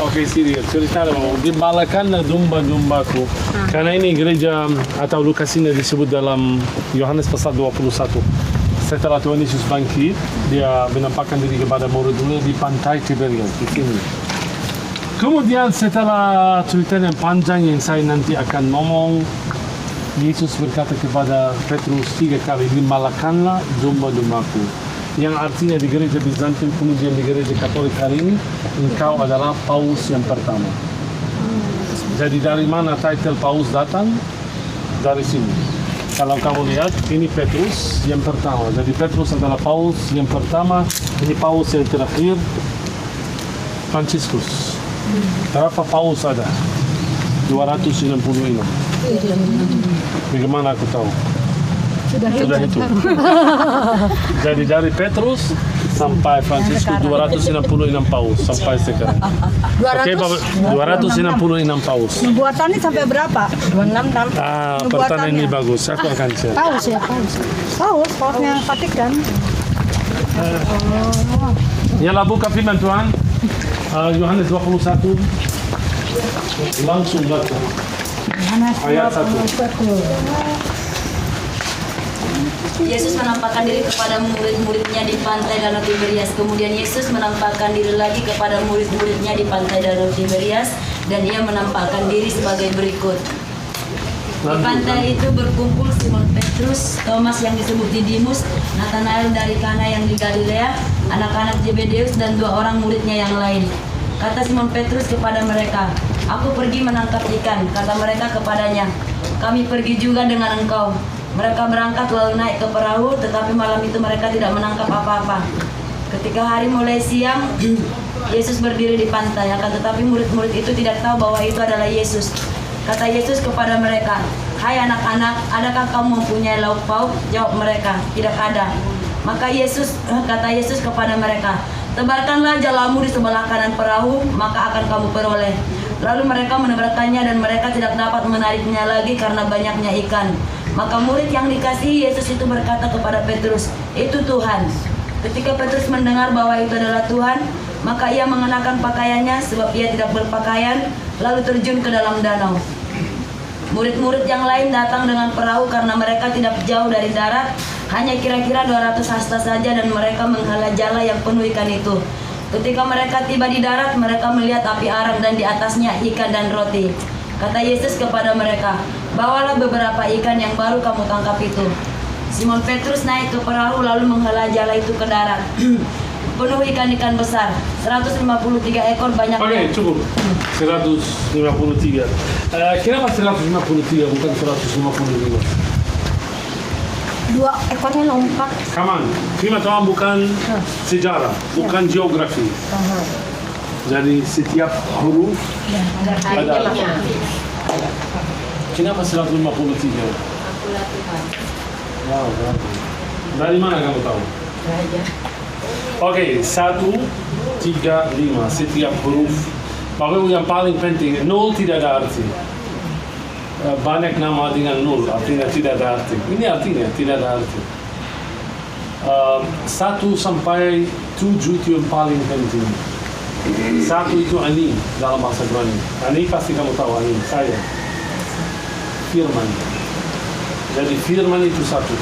Oke, serius. Cerita gembalakanlah domba-dombaku. Karena ini gereja atau Lukas ini disebut dalam Yohanes pasal 21. Setelah Tuhan Yesus bangkit, dia menampakkan diri kepada murid-murid di pantai Tiberias, di sini. Kemudian setelah cerita yang panjang yang saya nanti akan ngomong, Yesus berkata kepada Petrus 3 kali, gembalakanlah domba-dombaku. Yang artinya di gereja Bizantium, kemudian di gereja Katolik hari ini, engkau adalah Paus yang pertama. Jadi dari mana title Paus datang? Dari sini. Kalau kamu lihat, ini Petrus yang pertama. Jadi Petrus adalah Paus yang pertama, ini Paus yang terakhir, Franciscus. Berapa Paus ada? 266. Bagaimana aku tahu? Sudah itu. Jadi dari Petrus sampai Franciscus 266 Paus sampai sekarang. Oke, 266 Paus. Nubuatannya sampai berapa? 26. Pertanyaan ini bagus. Aku akan share. Paus ya, Pausnya Vatikan. Nyala buka firman Tuhan. Yohanes 21. Langsung baca. Ayat 1. Yesus menampakkan diri kepada murid-muridnya di pantai Danau Tiberias. Kemudian Yesus menampakkan diri lagi kepada murid-muridnya di pantai Danau Tiberias, dan ia menampakkan diri sebagai berikut. Di pantai itu berkumpul Simon Petrus, Thomas yang disebut Didimus, Nathanael dari Kana yang di Galilea, anak-anak Zebedeus, dan 2 orang muridnya yang lain. Kata Simon Petrus kepada mereka, "Aku pergi menangkap ikan." Kata mereka kepadanya, "Kami pergi juga dengan engkau." Mereka berangkat lalu naik ke perahu, tetapi malam itu mereka tidak menangkap apa-apa. Ketika hari mulai siang, Yesus berdiri di pantai, akan tetapi murid-murid itu tidak tahu bahwa itu adalah Yesus. Kata Yesus kepada mereka, "Hai anak-anak, adakah kamu mempunyai lauk pauk?" Jawab mereka, "Tidak ada." Maka kata Yesus kepada mereka, "Tebarkanlah jalamu di sebelah kanan perahu, maka akan kamu peroleh." Lalu mereka menebarkannya dan mereka tidak dapat menariknya lagi karena banyaknya ikan. Maka murid yang dikasihi Yesus itu berkata kepada Petrus, "Itu Tuhan." Ketika Petrus mendengar bahwa itu adalah Tuhan, maka ia mengenakan pakaiannya sebab ia tidak berpakaian, lalu terjun ke dalam danau. Murid-murid yang lain datang dengan perahu karena mereka tidak jauh dari darat, hanya kira-kira 200 hasta saja, dan mereka menghala jala yang penuh ikan itu. Ketika mereka tiba di darat, mereka melihat api arang dan di atasnya ikan dan roti. Kata Yesus kepada mereka, "Bawalah beberapa ikan yang baru kamu tangkap itu." Simon Petrus naik ke perahu lalu menghala jala itu ke darat. Penuh ikan-ikan besar, 153 ekor banyaknya. Oke, cukup. 153. Kenapa 153 bukan 155? 2 ekornya lompat. Come on. Firman Tuhan bukan sejarah, bukan geografi. Jadi setiap huruf ada. Kenapa 153? Wow, dari mana kamu tahu? Oke, 1, 3, 5. Setiap huruf. Bahwa yang paling penting, 0 tidak ada arti. Banyak nama dengan 0, artinya tidak ada arti. Ini artinya tidak ada arti. 1 sampai 7 itu yang paling penting. 1 itu ani dalam bahasa Ibrani. Ani pasti kamu tahu ani, saya. Firman. Jadi firman itu 1.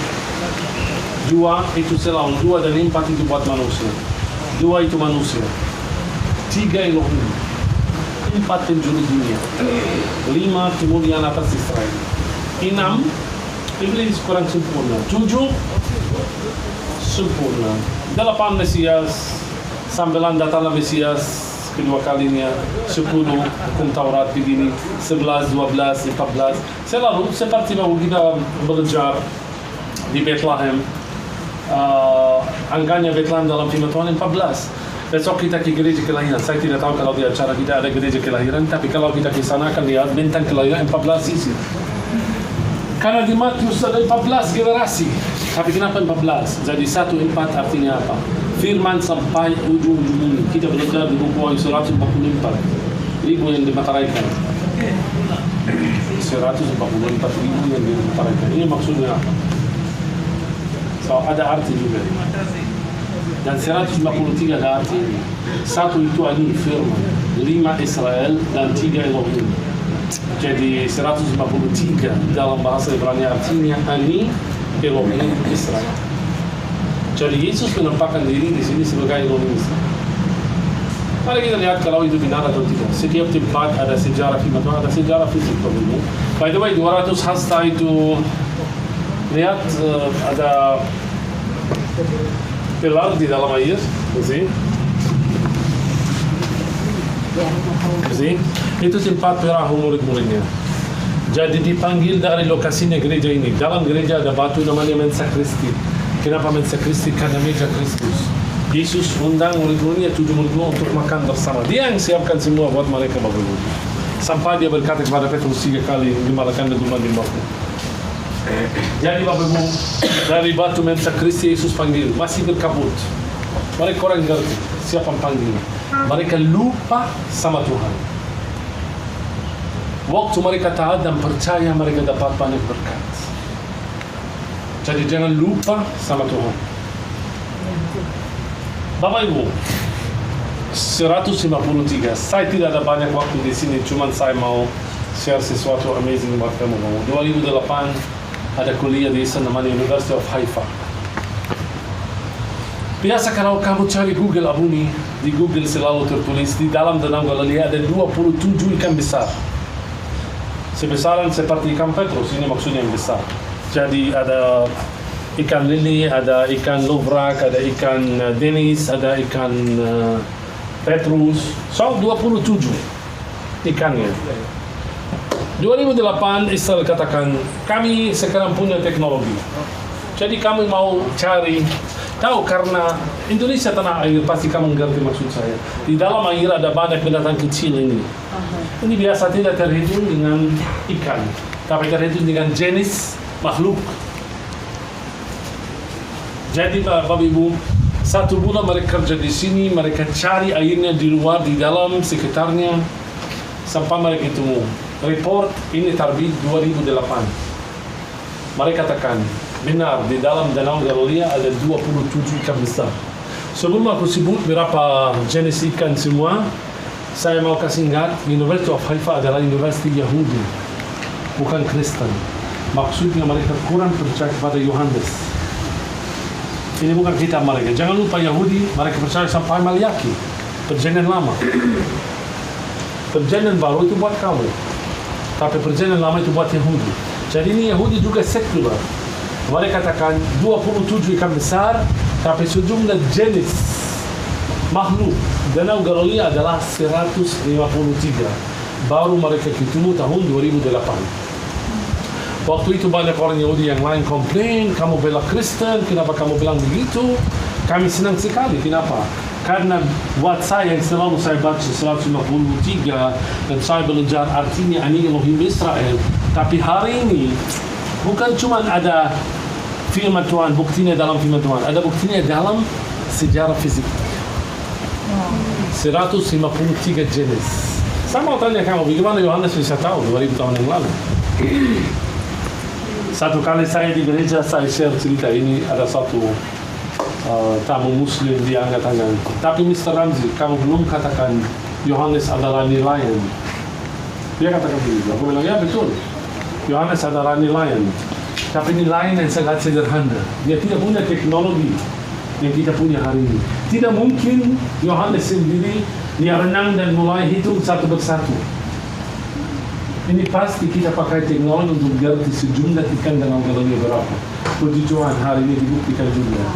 2 itu selalu 2 dan 4 itu buat manusia. 2 itu manusia. 3 Elohim. 4 penjuru dunia. 5 kemuliaan atas Israel. 6 iblis kurang sempurna. 7 sempurna. 8 Mesias. 9 datanglah Mesias kedua kalinya. 10 hukum Taurat begini. 11, 12, 14. Selalu seperti bahwa kita belajar di Bethlehem. Angkanya Bethlehem dalam firman Tuhan 14. Besok kita ke gereja kelahiran. Saya tidak tahu kalau di acara kita ada gereja kelahiran, tapi kalau kita ke sana akan lihat bintang kelahiran 14 sisi. Karena di Matius ada 14 generasi. Tapi kenapa 14? Jadi 1, 4 artinya apa? Firman sampai ujung-ujung ini. Kita belajar di buku Wahyu 144. Ribu yang dimateraikan. 144 ribu yang dimateraikan. Ini maksudnya apa? So, ada arti juga. dan 153 ada arti. Satu itu ani firman, 5 Israel dan 3 Elohim. Jadi 153 dalam bahasa Ibrani artinya ani Elohim Israel. Jadi Yesus menampakkan diri di sini sebagai Elohim Israel. Mari kita lihat kalau itu benar atau tidak. Setiap tempat ada sejarah firman Tuhan, ada sejarah fisik. By the way, 200 hasta itu lihat ada pilar di dalam air, itu tempat perahu murid-muridnya. Jadi dipanggil dari lokasinya gereja ini. Dalam gereja ada batu namanya Mensa Christi. Kenapa Mensa Christi? Karena meja Kristus. Yesus undang murid-muridnya 7 murid untuk makan bersama. Dia yang siapkan semua buat mereka bergabung. Sampai dia berkata kepada Petrus 3 kali, dimarakan dan rumah di bawah. Jadi Bapak Ibu, dari batu Mensa Christi Yesus panggil, masih berkabut. Mereka orang ngerti siapa yang panggil. Mereka lupa sama Tuhan. Waktu mereka taat dan percaya, mereka dapat banyak berkat. Jadi jangan lupa sama Tuhan. Bapak Ibu, 153. Saya tidak ada banyak waktu di sini, cuman saya mau share sesuatu amazing buat kamu. 2008 ada kuliah di sana namanya University of Haifa. Biasa kalau kamu cari Google Abuni, di Google selalu tertulis di dalam Danau Galilea ada 27 ikan besar. Sebesaran seperti ikan Petrus, ini maksudnya yang besar. Jadi ada ikan lili, ada ikan lovrak, ada ikan Denis, ada ikan Petrus. So 27 ikannya. 2008 Israel katakan, kami sekarang punya teknologi. Jadi kami mau cari tahu, karena Indonesia tanah air, pasti kamu mengerti maksud saya. Di dalam air ada banyak binatang kecil ini. Ini biasa tidak terhitung dengan ikan, tapi terhitung dengan jenis makhluk. Jadi Bapak Ibu, 1 bulan mereka kerja di sini, mereka cari airnya di luar, di dalam, sekitarnya, sampai mereka ketemu. Report ini terbit 2008. Mereka katakan, benar, di dalam Danau Galilea ada 27 ikan besar. Sebelum aku sebut berapa jenis ikan semua, saya mau kasih ingat, University of Haifa adalah universitas Yahudi, bukan Kristen. Maksudnya mereka kurang percaya kepada Yohanes. Ini bukan kitab mereka. Jangan lupa Yahudi, mereka percaya sampai Maliaki, perjanjian lama. Perjanjian baru itu buat kamu, tapi perjanjian lama itu buat Yahudi. Jadi ini Yahudi juga sekular. Mereka katakan 27 ikan besar, tapi sejumlah jenis makhluk Danau Galilea adalah 153. Baru mereka ketemu tahun 2008. Waktu itu banyak orang Yahudi yang lain komplain, kamu bela Kristen, kenapa kamu bilang begitu? Kami senang sekali, kenapa? Karena buat saya yang selalu saya baca 153 dan saya belajar artinya ani Elohim Israel. Tapi hari ini bukan cuma ada firman Tuhan, buktinya dalam firman Tuhan, ada buktinya dalam sejarah fisik. 153 jenis. Saya mau tanya kamu, bagaimana Yohanes bisa tahu 2000 tahun yang lalu? Satu kali saya di gereja, saya share cerita ini, ada satu tamu muslim dia angkat tangan. Tapi Mr. Ramzi, kamu belum katakan Yohanes adalah nelayan. Dia katakan begitu. Aku bilang, ya betul. Yohanes adalah nelayan. Tapi nelayan yang sangat sederhana. Dia tidak punya teknologi yang kita punya hari ini. Tidak mungkin Yohanes sendiri dia renang dan mulai hitung satu persatu. Ini pasti kita pakai teknologi untuk mengerti sejumlah ikan Danau Galilea berapa. Puji Tuhan, hari ini dibuktikan juga.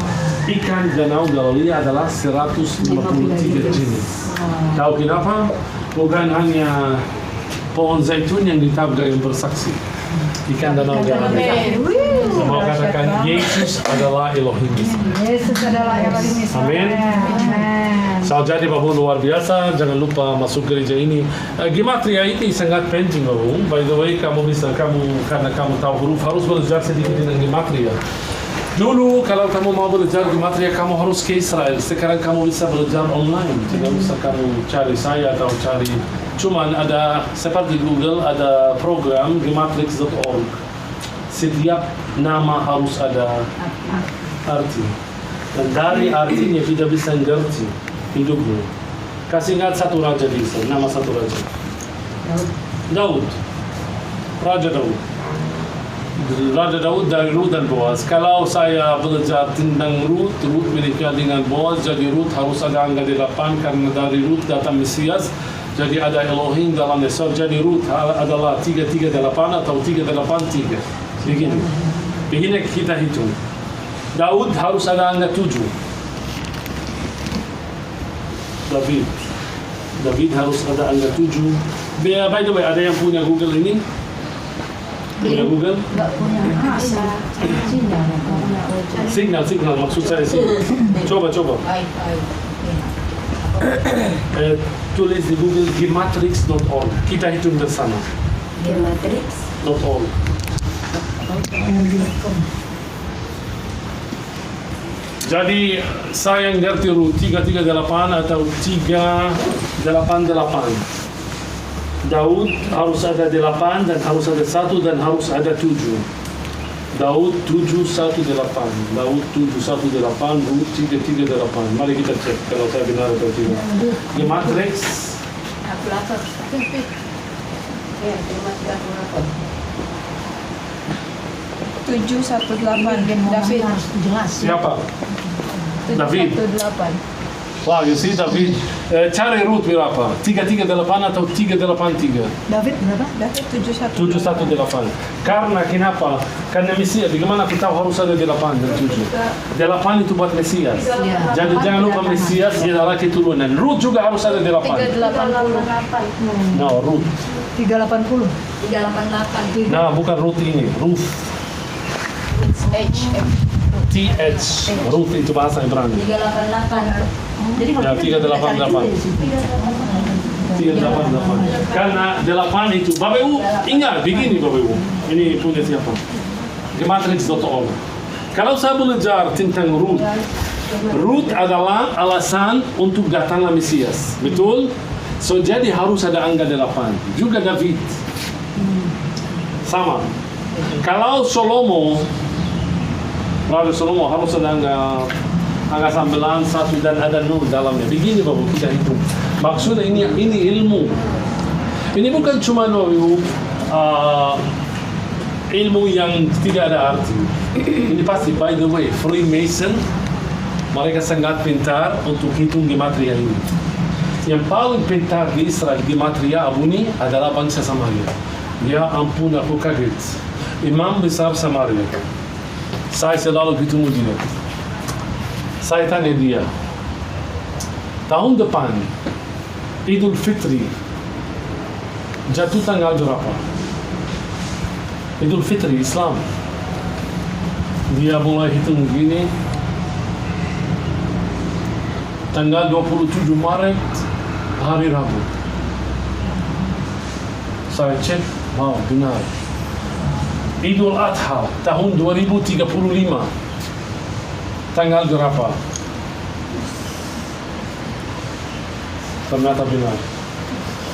Ikan Danau Galilea adalah 153 jenis. Tahu kenapa? Bukan hanya pohon zaitun yang ditabrak yang bersaksi. Ikan Danau Galilea. Mau katakan Yesus adalah Elohim. Yesus adalah Elohim Israel. Amin. So, jadi Bapak luar biasa, jangan lupa masuk gereja ini. Gematria ini sangat penting Bapak. By the way, karena kamu tahu huruf, harus belajar sedikit dengan gematria. Dulu kalau kamu mau belajar gematria, kamu harus ke Israel. Sekarang kamu bisa belajar online. Tidak usah kamu cari saya atau cari. Cuman ada, seperti Google, ada program gematrix.org. Setiap nama harus ada arti. Dan dari artinya kita bisa ngerti hidupnya. Kasih ingat satu raja di Israel, nama satu raja. Daud. Raja Daud. Raja Daud dari Rut dan Boaz. Kalau saya belajar tentang Rut menikah dengan Boaz, jadi Rut harus ada angka 8 karena dari Rut datang Mesias. Jadi ada Elohim dalam Yesod. Jadi Rut adalah 338 atau 383. Begini kita hitung. Daud harus ada angka 7. David harus ada angka 7. By the way, ada yang punya Google ini? Punya Google? Enggak punya Signal maksud saya sih. Coba. Tulis di Google gematrix.org. Kita hitung bersama. Gematrix.org. Jadi saya ngerti Rut 338 atau 388. Daud harus ada 8 dan harus ada 1 dan harus ada 7. Daud 718. Daud 718, Rut 338. Mari kita cek kalau saya benar atau tidak. Gematrix. Ya, 718 David. Jelas. Siapa? David. 718. Wow, you see David. Cari Rut berapa? 338 atau 383? David berapa? David 718. 718. Karena kenapa? Karena Mesias. Bagaimana kita tahu harus ada 8 dan 7? 8 itu buat Mesias. Ya. Jadi jangan lupa Mesias adalah keturunan. Rut juga harus ada 8. 380. No, Rut. 380. 388. Nah, bukan Rut ini. Ruth. TH. Ruth itu bahasa Ibrani. 388. Jadi Ya, 388. 388. Karena 8 itu, Bapak Ibu, ingat begini Bapak Ibu. Ini punya siapa? Gematrix.org. Kalau saya belajar tentang Rut, Rut adalah alasan untuk datangnya Mesias. Betul? So, jadi harus ada angka 8. Juga David. Sama. Kalau Raja Salomo harus ada angka 9, 1 dan ada 0 dalamnya. Begini Bapak kita hitung. Maksudnya ini ilmu. Ini bukan cuma ilmu yang tidak ada arti. Ini pasti, by the way, Freemason, mereka sangat pintar untuk hitung gematria ini. Yang paling pintar di Israel gematria Abuni adalah bangsa Samaria. Ya ampun, aku kaget. Imam besar Samaria. Saya selalu ketemu dia. Saya tanya dia, tahun depan Idul Fitri jatuh tanggal berapa? Idul Fitri Islam. Dia mulai hitung begini. Tanggal 27 Maret hari Rabu. Saya cek, wow, benar. Idul Adha tahun 2035 tanggal berapa? Ternyata benar.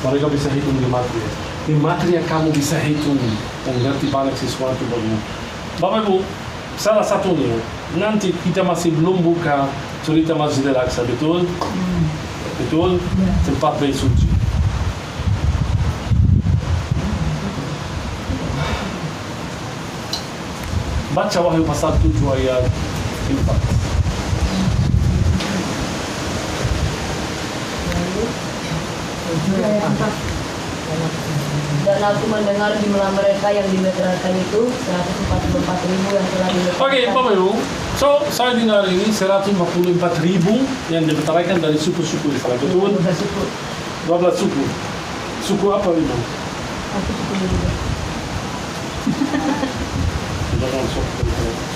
Mereka bisa hitung gematria. Gematria kamu bisa hitung dan ngerti banyak sesuatu baru. Bapak Ibu, salah satunya nanti kita masih belum buka cerita Masjid Al-Aqsa, betul? Betul? Tempat Bait Suci. Baca Wahyu pasal 7 ayat 4. Dan aku mendengar jumlah mereka yang dimeteraikan itu 144.000 yang telah dimeteraikan. Oke, Bapak Ibu. So, saya dengar ini 144.000 yang dimeteraikan dari suku-suku Israel. Betul? 12 suku. Suku apa itu?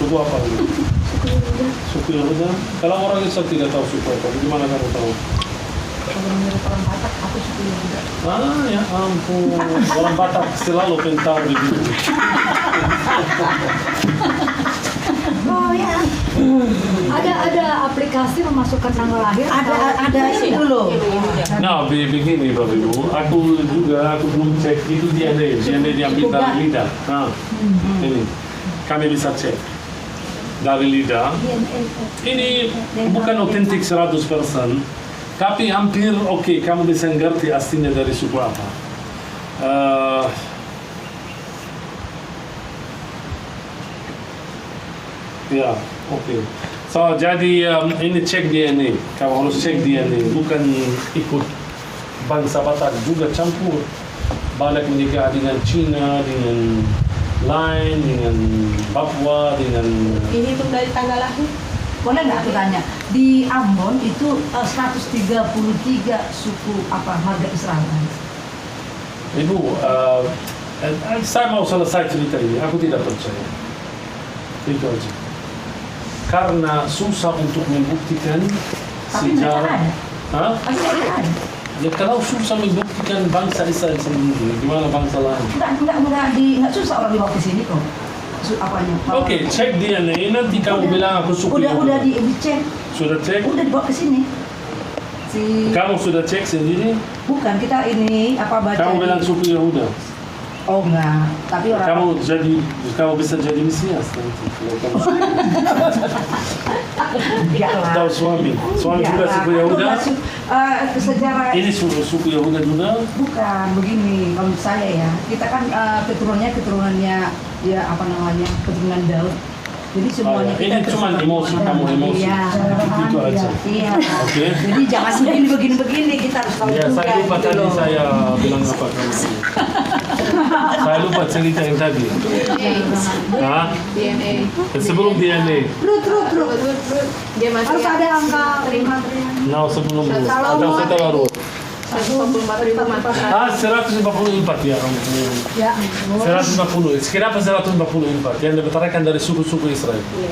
Suku apa itu? Suku Yehuda. Kalau orang Islam tidak tahu suku apa, bagaimana kamu tahu? Orang Batak, aku suku Yehuda. Ah, ya ampun. Orang Batak selalu pintar begitu. Oh ya. Ada aplikasi memasukkan tanggal lahir. Ada itu loh. Nah, begini Bapak Ibu, aku belum cek itu DNA diambil dari lidah. Nah, ini kami bisa cek. dari lidah. Ini bukan otentik 100%, tapi hampir oke, kamu bisa ngerti aslinya dari suku apa. Ya, oke. So, jadi ini cek DNA. Kamu harus cek DNA, bukan ikut bangsa Batak juga campur. Balik menikah dengan Cina, dengan lain, dengan Papua, dengan... Ini tuh dari tanggal lahir. Boleh nggak aku tanya? Di Ambon itu 133 suku marga Israel. Ibu, saya mau selesai cerita ini. Aku tidak percaya. Itu aja. Karena susah untuk membuktikan Tapi mereka ada. Hah? Pasti ada. Ya kalau susah membuktikan bangsa Israel sendiri, gimana bangsa lain? Nggak susah orang dibawa ke sini kok. Oke, cek DNA, nanti kamu bilang aku suku Udah Yahuda. dicek. Sudah cek? Udah dibawa ke sini. Kamu sudah cek sendiri? Bukan, kita ini baca. Kamu bilang suku Yahuda? Oh enggak, tapi orang... Kamu bisa jadi Mesias nanti. Enggak lah. Tahu suami juga suku Yahuda? Sejarah... Ini suku Yahuda juga? Bukan, begini, kalau saya ya, kita kan keturunannya keturunan Daud. Jadi semuanya ini cuma emosi, kamu emosi. Iya. Itu aja. Iya. Oke. Jadi jangan begini-begini, kita harus tahu Ya, juga. saya lupa gitu tadi loh. saya bilang apa kamu. Saya lupa cerita yang tadi. Hah? DNA. Sebelum DNA. True. Dia masih Harus ada angka 5. Nah, sebelum Kalau atau setelah Ruth. 144.000 mata. 144 ya kamu. Ya. 140. Kenapa 144? Yang dibetarakan dari suku-suku Israel. Iya.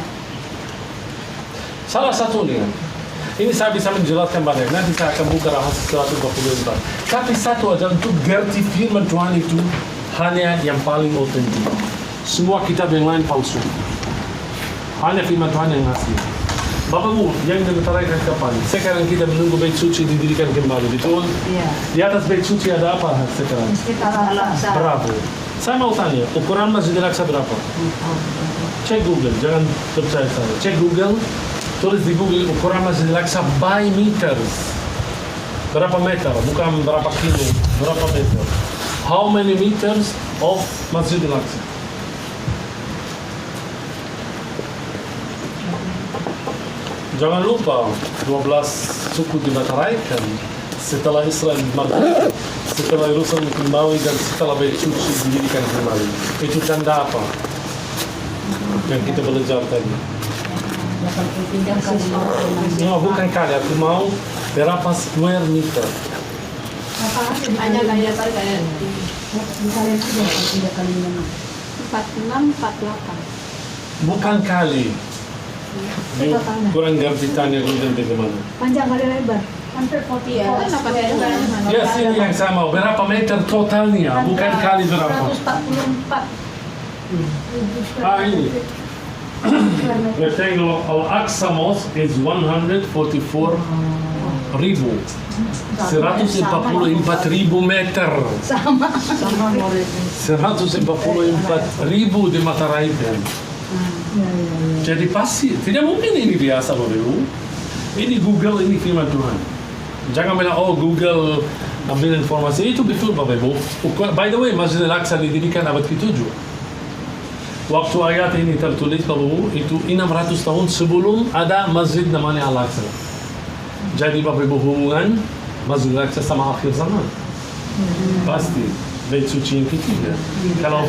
Salah satunya, ini saya bisa menjelaskan banyak. Nanti saya akan buka rahasia 144. Tapi satu aja untuk gerti firman Tuhan itu hanya yang paling otentik. Semua kitab yang lain palsu. Hanya firman Tuhan yang asli. Bapak Bu, yang dibetarakan kapan? Sekarang kita menunggu bait suci didirikan kembali, betul? Iya. Di atas bait suci ada apa sekarang? Kita Al-Aqsa. Berapa? Saya mau tanya, ukuran Masjidil Aqsa berapa? Cek Google, jangan percaya saya. Cek Google, tulis di Google ukuran Masjidil Aqsa by meters. Berapa meter? Bukan berapa kilo, berapa meter. How many meters of Masjidil Aqsa? Jangan lupa, 12 suku dibatalkan setelah Israel merdeka, setelah Yerusalem kembali dan setelah Bait Suci didirikan kembali. Itu tanda apa? Yang kita belajar tadi. No, bukan kali, aku mau berapa square meter. Hanya kayak saya. 46, 48. Bukan kali. Kurang ngerti tanya kemudian bagaimana. Panjang kali lebar. Hampir 40. Ya, kenapa saya Ya, sini yang saya mau. Berapa meter totalnya, bukan kali berapa. 144. Ini. Rectangle Al-Aqsa Mosque is 144,000. 144,000 meter. Sama 144,000 di Mataraiden. Jadi pasti, tidak mungkin ini biasa Bapak Ibu. Ini Google, ini firman Tuhan. Jangan bilang, oh Google ambil informasi, itu betul Bapak Ibu. By the way, Masjid Al-Aqsa didirikan abad ke-7. Waktu ayat ini tertulis Bapak Ibu, itu 600 tahun sebelum ada masjid namanya Al-Aqsa. Jadi Bapak Ibu hubungan Masjid Al-Aqsa sama akhir zaman. Pasti, Bait Suci yang ketiga. Kalau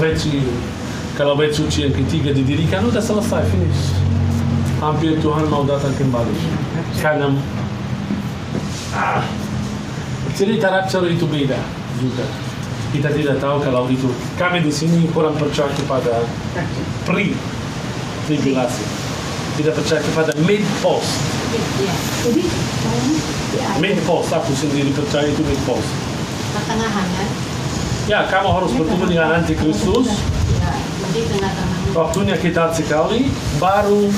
Bait Suci yang ketiga didirikan, udah selesai, finish. Hampir Tuhan mau datang kembali. Karena cerita rapture itu beda juga. Kita tidak tahu kalau itu. Kami di sini kurang percaya kepada pre-tribulasi. Tidak percaya kepada mid-post. Jadi, Mid-post, aku sendiri percaya itu mid-post. Pertengahan kan? Ya, kamu harus bertemu dengan Antikristus. Ya, jadi tengah-tengah. Waktunya kita sekali, baru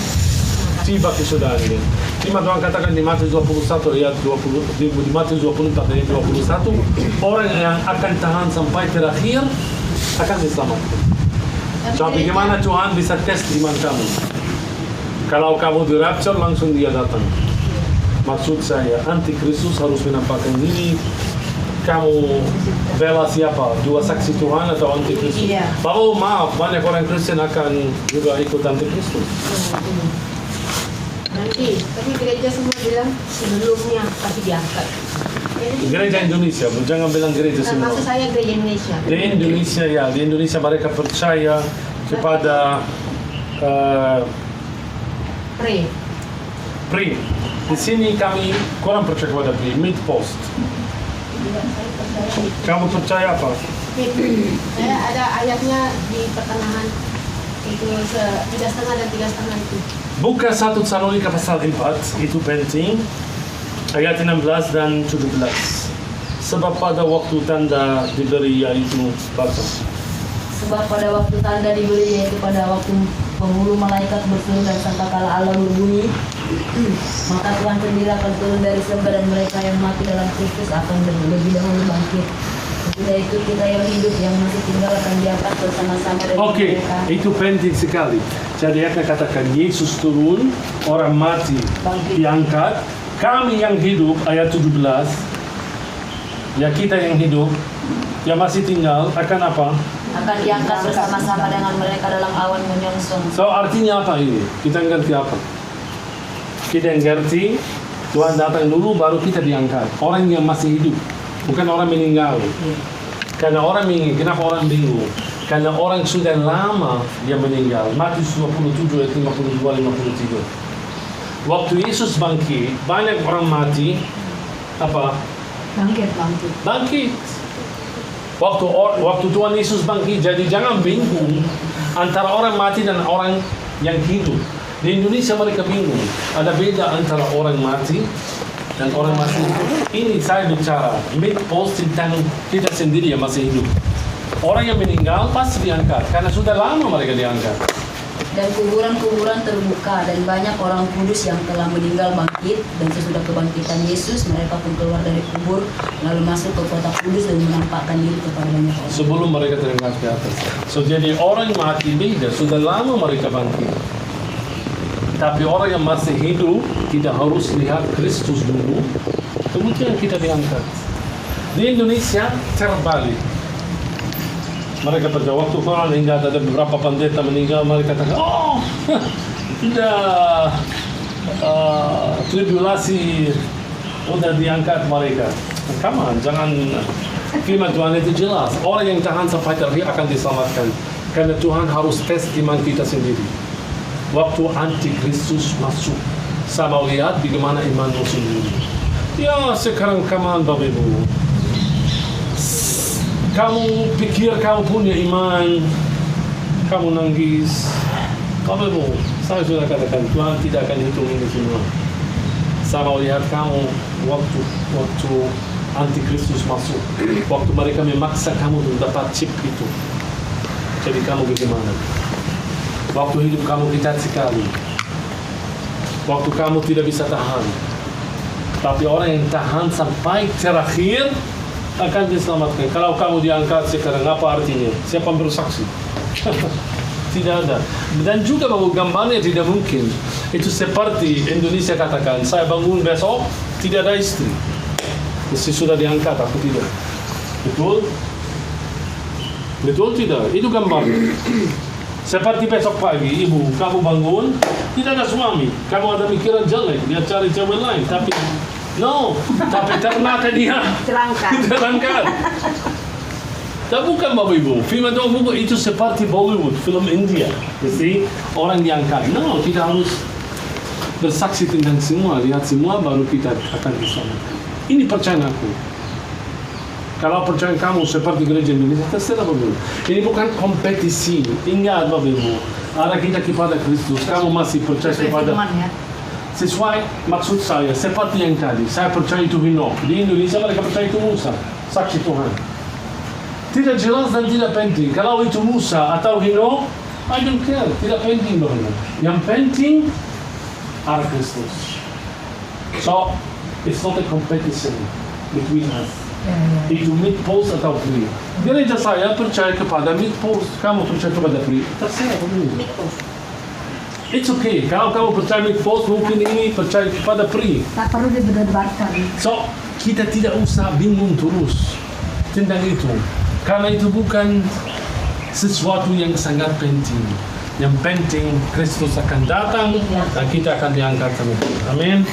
tiba kesudahan ini. Firman Tuhan katakan di Matius 21 ayat 20, di Matius 24 ayat 21, orang yang akan tahan sampai terakhir akan diselamatkan. So, bagaimana Tuhan bisa tes iman kamu? Kalau kamu di rapture langsung dia datang. Maksud saya, antikristus harus menampakkan diri. Kamu bela siapa? Dua saksi Tuhan atau antikristus? Iya. Bapak maaf, banyak orang Kristen akan juga ikut antikristus. Nanti, tapi gereja semua bilang sebelumnya pasti diangkat. Gereja Indonesia, jangan bilang gereja semua. Maksud saya gereja Indonesia. Di Indonesia ya, di Indonesia mereka percaya kepada pri. Di sini kami kurang percaya kepada pri, mid post. Kamu percaya apa? Saya ada ayatnya di pertengahan itu 3,5 dan 3,5 itu. Buka 1 Tesalonika pasal 4, itu penting. Ayat 16 dan 17. Sebab pada waktu tanda diberi yaitu apa? Sebab pada waktu tanda diberi, yaitu pada waktu penghulu malaikat berseru dan sangkakala Allah berbunyi, maka Tuhan sendiri akan turun dari surga dan mereka yang mati dalam Kristus akan lebih dahulu bangkit. Sesudah itu kita yang hidup yang masih tinggal akan diangkat bersama-sama dengan Oke, mereka. itu penting sekali. Jadi akan katakan Yesus turun, orang mati Bangkit. diangkat, kami yang hidup, ayat 17, ya kita yang hidup, yang masih tinggal akan apa? Akan diangkat bersama-sama dengan mereka dalam awan menyongsong. So artinya apa ini? Kita ngerti apa? Kita ngerti Tuhan datang dulu baru kita diangkat. Orang yang masih hidup, bukan orang meninggal. Karena orang meninggal, kenapa orang bingung? Karena orang sudah lama dia meninggal. Matius 27 ayat 52-53. Waktu Yesus bangkit, banyak orang mati apa? Bangkit. Waktu Tuhan Yesus bangkit, jadi jangan bingung antara orang mati dan orang yang hidup. Di Indonesia mereka bingung. Ada beda antara orang mati dan orang masih hidup. Ini saya bicara mid post tentang kita sendiri yang masih hidup. Orang yang meninggal pasti diangkat karena sudah lama mereka diangkat. Dan kuburan-kuburan terbuka dan banyak orang kudus yang telah meninggal bangkit, dan sesudah kebangkitan Yesus mereka pun keluar dari kubur lalu masuk ke kota kudus dan menampakkan diri kepada banyak orang. Sebelum mereka terangkat ke atas. So jadi orang mati beda, sudah lama mereka bangkit. Tapi orang yang masih hidup kita harus lihat Kristus dulu, kemudian kita diangkat. Di Indonesia terbalik. Mereka pada waktu Quran hingga ada beberapa pendeta meninggal, mereka katakan, oh, sudah tribulasi, udah diangkat mereka. Come on, jangan, firman Tuhan itu jelas. Orang yang tahan sampai terakhir akan diselamatkan. Karena Tuhan harus tes iman kita sendiri. Waktu antikristus masuk, saya mau lihat bagaimana imanmu sendiri. Ya, sekarang kamu Bapak Ibu, kamu pikir kamu punya iman, kamu nangis. Bapak Ibu, saya sudah katakan Tuhan tidak akan hitung ini semua. Saya mau lihat kamu waktu antikristus masuk, waktu mereka memaksa kamu untuk dapat chip itu. Jadi kamu bagaimana? Waktu hidup kamu ketat sekali. Waktu kamu tidak bisa tahan. Tapi orang yang tahan sampai terakhir akan diselamatkan. Kalau kamu diangkat sekarang, apa artinya? Siapa yang bersaksi? Tidak ada. Dan juga bahwa gambarnya tidak mungkin. Itu seperti Indonesia katakan, saya bangun besok, tidak ada istri. Istri sudah diangkat, aku tidak. Betul? Betul tidak? Itu gambarnya. Seperti besok pagi, ibu, kamu bangun, tidak ada suami. Kamu ada pikiran jelek, dia cari cewek lain. Tapi, no. Tapi ternyata dia terangkat. Tapi bukan Bapak Ibu. Film itu seperti Bollywood, film India. Jadi, orang diangkat. No, kita harus bersaksi tentang semua. Lihat semua, baru kita akan diselamatkan. Ini percaya aku. Kalau percaya kamu seperti gereja Indonesia, terserah Bapak Ibu. Ini bukan kompetisi. Ingat Bapak Ibu, arah kita kepada Kristus. Kamu masih percaya kepada sesuai maksud saya. Seperti yang tadi, saya percaya itu Henokh. Di Indonesia mereka percaya itu Musa, saksi Tuhan. Tidak jelas dan tidak penting. Kalau itu Musa atau Henokh, I don't care. Tidak penting Bapak Ibu. Yang penting arah Kristus. So, it's not a competition between us. Itu mid post atau free. Gereja saya percaya kepada mid post, kamu percaya kepada free. Terserah begini. it's okay. Kalau kamu percaya mitos, mungkin ini percaya kepada peri. Tak perlu diperdebatkan. So, kita tidak usah bingung terus tentang itu. Karena itu bukan sesuatu yang sangat penting. Yang penting Kristus akan datang dan kita akan diangkat. Amin.